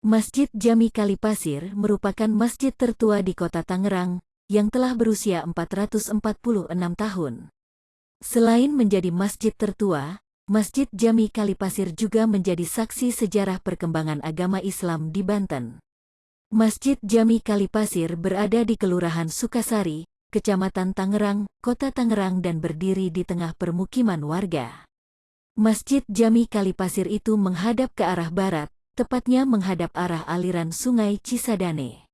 Masjid Jami Kalipasir merupakan masjid tertua di Kota Tangerang yang telah berusia 446 tahun. Selain menjadi masjid tertua, Masjid Jami Kalipasir juga menjadi saksi sejarah perkembangan agama Islam di Banten. Masjid Jami Kalipasir berada di Kelurahan Sukasari, Kecamatan Tangerang, Kota Tangerang dan berdiri di tengah permukiman warga. Masjid Jami Kalipasir itu menghadap ke arah barat, tepatnya menghadap arah aliran Sungai Cisadane.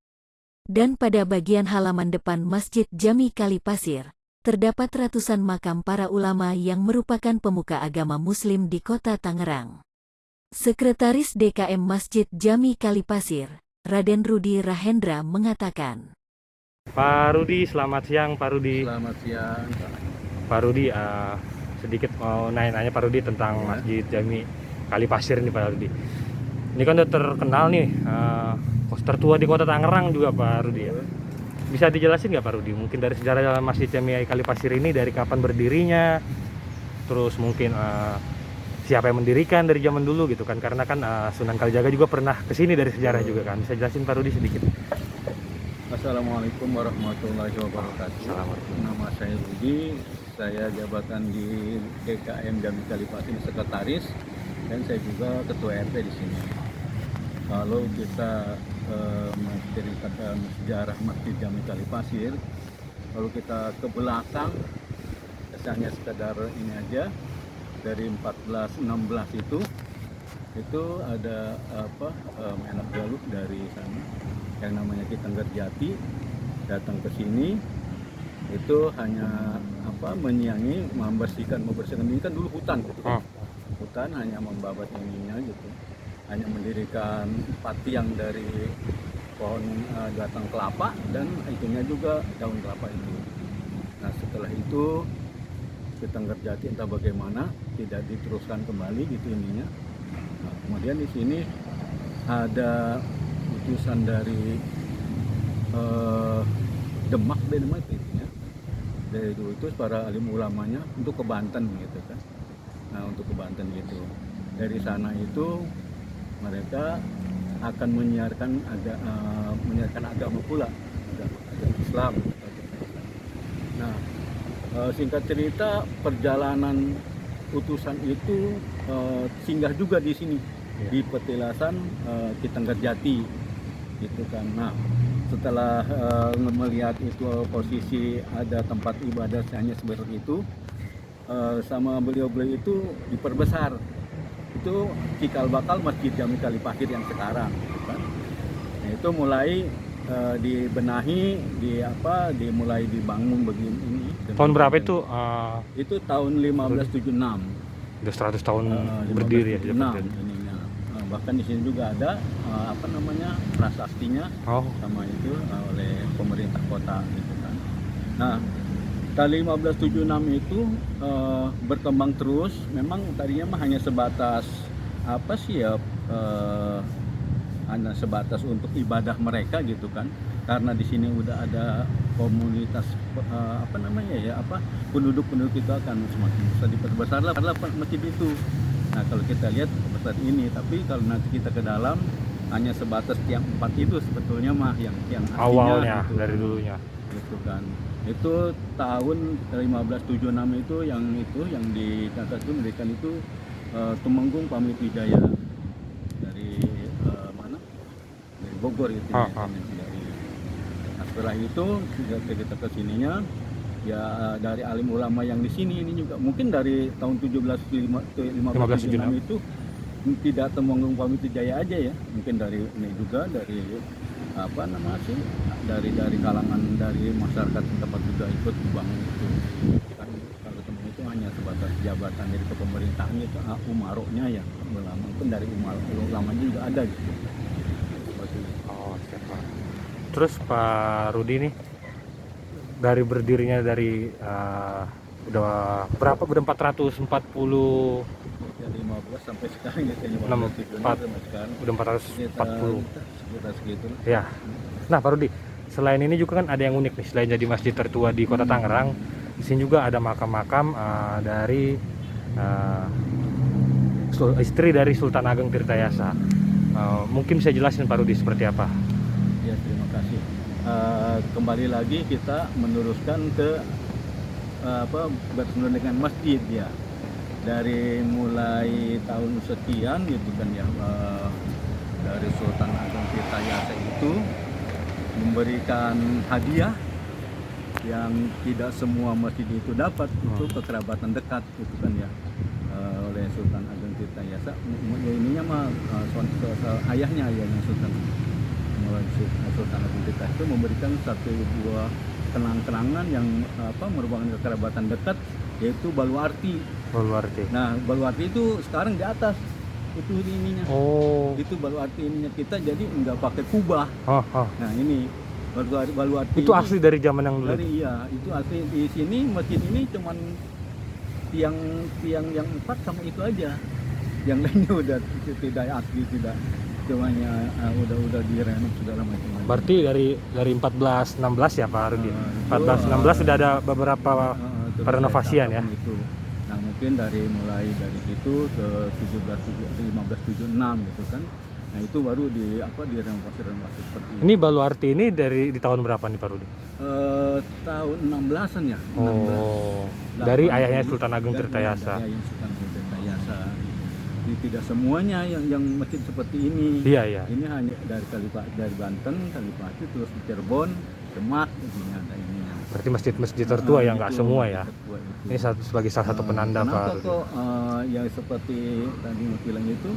Dan pada bagian halaman depan Masjid Jami Kalipasir, terdapat ratusan makam para ulama yang merupakan pemuka agama Muslim di Kota Tangerang. Sekretaris DKM Masjid Jami Kalipasir, Raden Rudi Rahendra mengatakan. Pak Rudi, selamat siang Pak Rudi. Selamat siang. Pak Rudi, sedikit mau nanya-nanya Pak Rudi tentang Ya. Masjid Jami Kalipasir nih Pak Rudi. Ini kan udah terkenal nih, tertua di Kota Tangerang juga Pak Rudi ya. Bisa dijelasin nggak Pak Rudi? Mungkin dari sejarah Masjid Jami Kalipasir ini dari kapan berdirinya, terus mungkin siapa yang mendirikan dari zaman dulu gitu kan? Karena kan Sunan Kalijaga juga pernah kesini dari sejarah juga kan. Bisa jelasin Pak Rudi sedikit? Assalamualaikum warahmatullahi wabarakatuh. Assalamualaikum. Nama saya Rudi, saya jabatan di DKM Jami Kalipasir sekretaris dan saya juga ketua RT di sini. Kalau kita menceritakan sejarah Masjid Jami Kalipasir, kalau kita ke belakang, kesannya sekadar ini aja dari 1416 itu ada menak galuh dari sana yang namanya Ki Tenggerjati datang ke sini itu hanya membersihkan ini kan dulu hutan gitu kan. Hutan hanya membabat ininya gitu, hanya mendirikan 4 tiang dari pohon batang kelapa dan itunya juga daun kelapa itu. Nah setelah itu Ki Tenggerjati entah bagaimana tidak diteruskan kembali gitu ininya. Nah, kemudian di sini ada utusan dari Demak itu ya. Dari dulu itu para alim ulamanya untuk ke Banten gitu kan. Nah untuk ke Banten gitu. Dari sana itu mereka akan menyiarkan agama pula, agama Islam. Nah singkat cerita perjalanan utusan itu singgah juga di sini di petilasan Ki Tenggerjati gitu kan. Nah setelah melihat itu posisi ada tempat ibadah hanya seperti itu, sama beliau-beliau itu diperbesar, itu cikal bakal Masjid Jami Kalipasir yang sekarang gitu kan. Nah, itu mulai dibenahi, dimulai dibangun begini ini. Tahun berapa itu? Itu tahun 1576. Udah 100 tahun berdiri ya. Ininya. Bahkan di sini juga ada prasaktinya sama itu oleh pemerintah kota gitu kan. Nah, tahun 1576 itu berkembang terus. Memang tadinya mah hanya sebatas hanya sebatas untuk ibadah mereka gitu kan. Karena di sini udah ada komunitas penduduk itu akan semakin besar, diperbesarlah masjid itu. Nah kalau kita lihat besar ini, tapi kalau nanti kita ke dalam hanya sebatas tiang 4 itu sebetulnya mah yang aslinya Awalnya gitu, dari dulunya gitu kan. Itu tahun 1576 itu yang ditata itu mendirikan itu Tumenggung Pamit Wijaya dari mana? Dari Bogor gitu ya. Nah, setelah itu kita ke sininya ya dari alim ulama yang di sini ini juga mungkin dari tahun 1576 itu tidak Tumenggung Pamit Wijaya aja ya, mungkin dari ini juga dari dari kalangan dari masyarakat tempat juga ikut bangun itu kan. Kalau Tumenggung itu hanya sebatas jabatan dari kepemerintahan itu umaroknya ya, ulama pun dari ulamanya juga ada gitu. Terus Pak Rudi nih dari berdirinya dari udah berapa? Udah 440 dari 15 sampai sekarang ya, 15 sampai sekarang udah 440 sekitar segitu ya. Nah Pak Rudi, selain ini juga kan ada yang unik nih, selain jadi masjid tertua di Kota Tangerang, di sini juga ada makam-makam dari istri dari Sultan Ageng Tirtayasa. Mungkin bisa jelasin Pak Rudi seperti apa? Ya, terima kasih. Kembali lagi kita meneruskan ke bersumber dengan masjid ya. Dari mulai tahun sekian gitu kan ya, dari Sultan Agung Tirtayasa itu memberikan hadiah yang tidak semua masjid itu dapat, itu kekerabatan dekat gitu kan ya, oleh Sultan Agung Tirtayasa. Ininya mah ayahnya Sultan Agung Tirtayasa itu memberikan satu buah kenang-kenangan yang merupakan kekerabatan dekat, yaitu Baluarti. Nah, Baluarti itu sekarang di atas itu ininya. Itu Baluarti ininya kita, jadi nggak pakai kubah. Nah, ini Baluarti itu asli dari zaman yang dulu. Iya, itu asli. Di sini masjid ini cuman tiang yang 4 sama itu aja. Yang lainnya udah tidak asli, tidak, cumanya udah direnov segala macam. Berarti dari 14-16 ya Pak Rudi? 14-16 sudah ada beberapa perenovasian ya? Itu. Nah, mungkin mulai dari situ ke 1576 gitu kan. Nah, itu baru direnovasi seperti ini. Ini Baluarti ini di tahun berapa nih Pak Rudi? Tahun 16-an ya. 16. Dari ayahnya Sultan Agung Tirtayasa. Dari Sultan Agung Tirtayasa. Jadi tidak semuanya yang masjid seperti ini. Iya. Ini hanya dari Banten, Kalipati, terus Cirebon, Demak, ini ada ininya. Berarti masjid-masjid tertua yang nggak semua ya? Ini sebagai salah satu penanda Pak Rudi. Kenapa kok yang seperti tadi Mas bilang itu,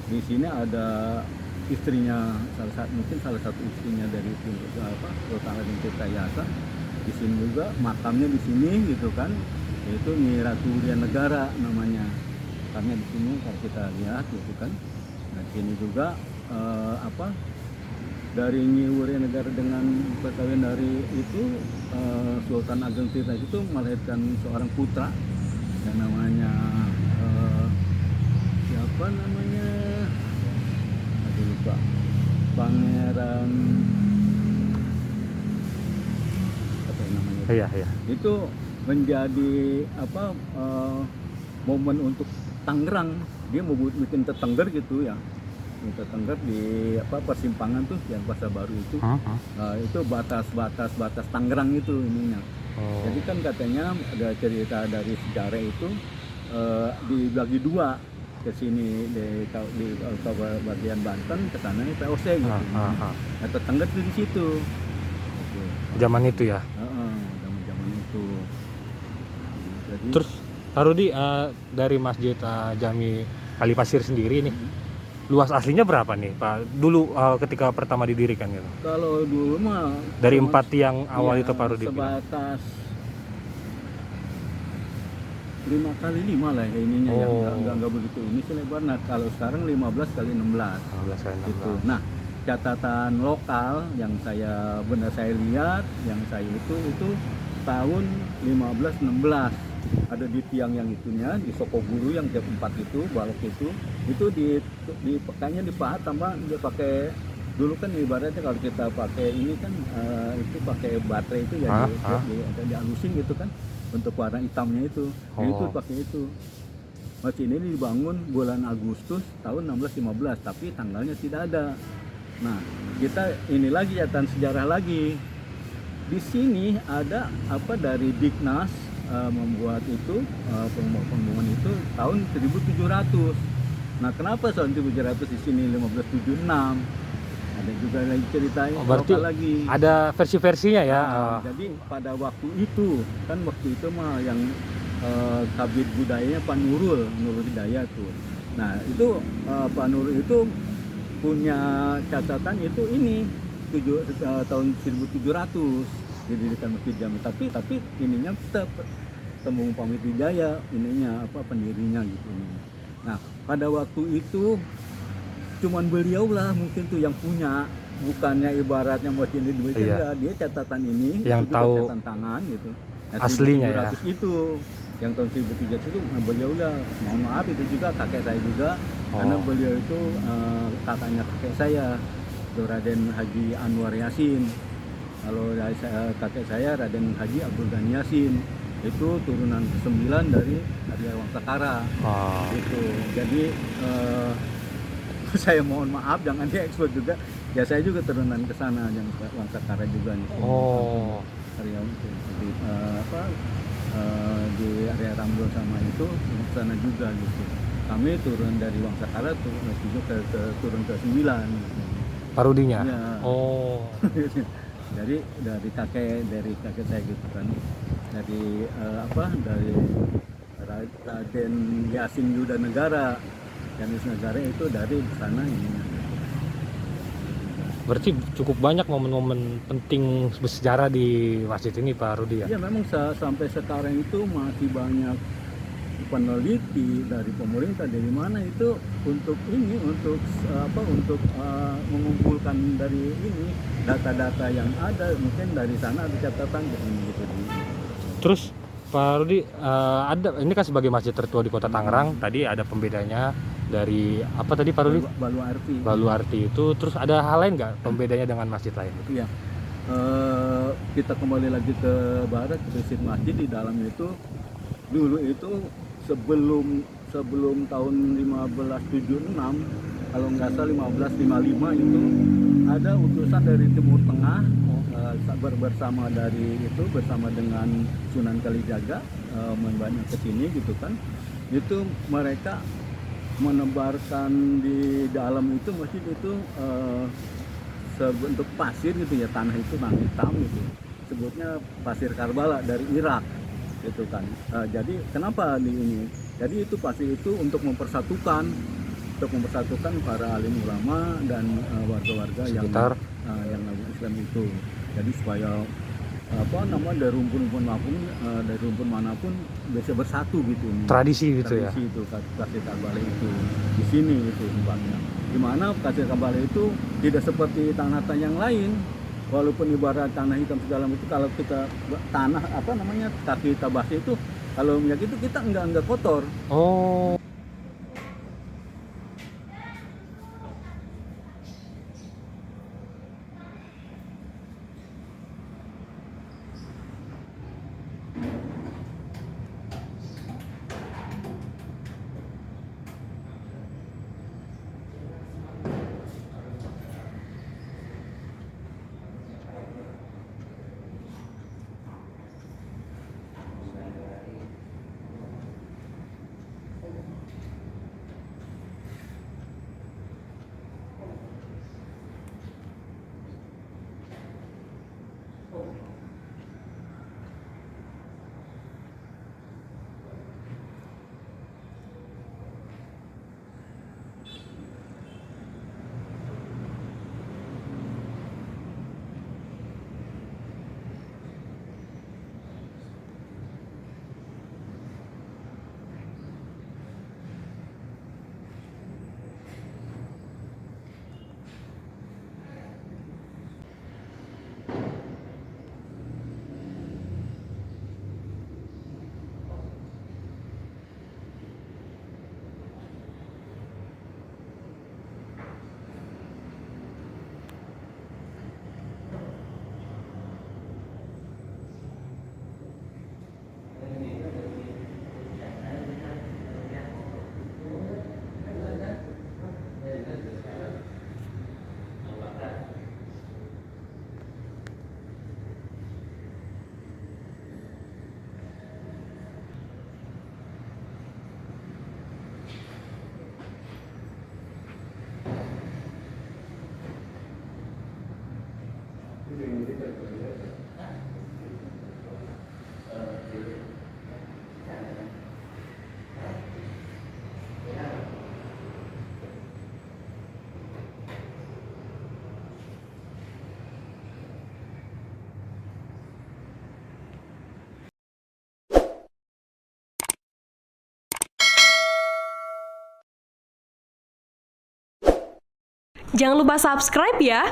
di sini ada istrinya, mungkin salah satu istrinya dari Sultan Agung Tirtayasa. Di sini juga makamnya di sini gitu kan, yaitu Nyi Ratu Wurian Negara namanya. Makamnya di sini kalau kita lihat gitu kan. Nah, di sini juga dari Nyi Wurian Negara dengan perkawinan dari itu Sultan Agung Tirtayasa itu melahirkan seorang putra yang namanya siapa namanya? Aduh, lupa. Pangeran apa namanya? Iya. Itu menjadi momen untuk Tangerang. Dia mau bikin tetengger gitu ya. Tetengger di persimpangan tuh yang Pasar Baru itu. Itu batas Tangerang itu ininya. Jadi kan katanya ada cerita dari sejarah itu dibagi dua, ke sini di bagian Banten, ke sana POC gitu. Nah, tetengger itu di situ. Zaman itu ya. Zaman itu. Jadi, terus Pak Rudi, dari Masjid Jami Kalipasir sendiri nih, luas aslinya berapa nih Pak? Dulu ketika pertama didirikan gitu. Kalau dulu mah dari 4 tiang awal itu Pak Rudi bilang. Sebatas 5x5 lah ya ininya, yang nggak begitu ini selebar. Nah, kalau sekarang 15x16. 15x16. Gitu. Nah, catatan lokal yang saya lihat, yang saya itu tahun 1516 ada di tiang yang itunya, di Sokoguru yang tiap 4 itu, balok itu di pekanya dipahat tambah dia pakai. Dulu kan ibaratnya kalau kita pakai ini kan itu pakai baterai itu ya dihalusin gitu kan untuk warna hitamnya itu. Itu pakai itu. Masjid ini dibangun bulan Agustus tahun 1615, tapi tanggalnya tidak ada. Nah, kita ini lagi catatan sejarah lagi. Di sini ada dari Dignas membuat itu pembangunan itu tahun 1700. Nah, kenapa tahun 1700 di sini 1576? Ada juga lagi ceritanya. Berarti lagi ada versi-versinya ya. Jadi pada waktu itu mah yang kabid budayanya Pak Nurul Hidayat tuh. Nah, itu Pak Nurul itu punya catatan itu ini tahun 1700 didirikan Masjid Jami, tapi ininya tetap Temung Pamit Wijaya ininya pendirinya gitu. Nah, pada waktu itu cuman beliau lah mungkin tuh yang punya, bukannya ibaratnya Masjid ini dia catatan ini yang itu tahu catatan tangan gitu. Nah, aslinya ya. Itu yang tahun 1300 itu beliau lah, mohon maaf itu juga kakek saya juga, karena beliau itu kakaknya kakek saya, itu Raden Haji Anwar Yasin. Kalau kakek saya Raden Haji Abdul Ghani Yasin, itu turunan ke-9 dari Arya Wangsakara. Gitu. Jadi saya mohon maaf jangan diekspos juga. Ya saya juga turunan ke sana yang ke Wangsakara juga nih. Oh. Area itu di di area Rambut sama itu di sana juga gitu. Kami turun dari Wangsakara juga turun ke 9 gitu. Parudinya? Iya. Oh. Dari kakek saya gitu kan. Dari dari Raden Yasin Yuda Negara. Yasin Negara itu dari sana ini. Berarti cukup banyak momen-momen penting bersejarah di masjid ini Pak Rudi ya? Ya memang sampai sekarang itu masih banyak peneliti dari pemerintah dari mana itu untuk mengumpulkan dari ini data-data yang ada, mungkin dari sana ada catatan gitu. Terus Pak Rudi, ini kan sebagai masjid tertua di Kota Tangerang, tadi ada pembedanya dari apa tadi Pak Rudi? Baluarti itu. Terus ada hal lain nggak pembedanya dengan masjid lain? Iya. Kita kembali lagi ke barat, ke prinsip masjid di dalam itu dulu itu sebelum tahun 1576, kalau nggak salah 1555 itu ada utusan dari Timur Tengah bersama dengan Sunan Kalijaga membanyak ke sini gitu kan. Itu mereka menebarkan di dalam itu masjid itu sebentuk pasir gitu ya, tanah hitam gitu, sebutnya pasir Karbala dari Irak gitu kan. Jadi kenapa di ini, jadi itu pasir itu untuk mempersatukan para alim ulama dan warga-warga yang Islam itu, jadi supaya dari rumpun manapun bisa bersatu gitu. Tradisi gitu ya. Itu pasir Karbala itu di sini itu tempatnya. Di mana pasir Karbala itu tidak seperti tanah-tanah yang lain. Walaupun ibarat tanah hitam segala itu, kalau kita tanah kaki kita basuh itu, kalau minyak itu kita enggak kotor. Oh. Jangan lupa subscribe ya.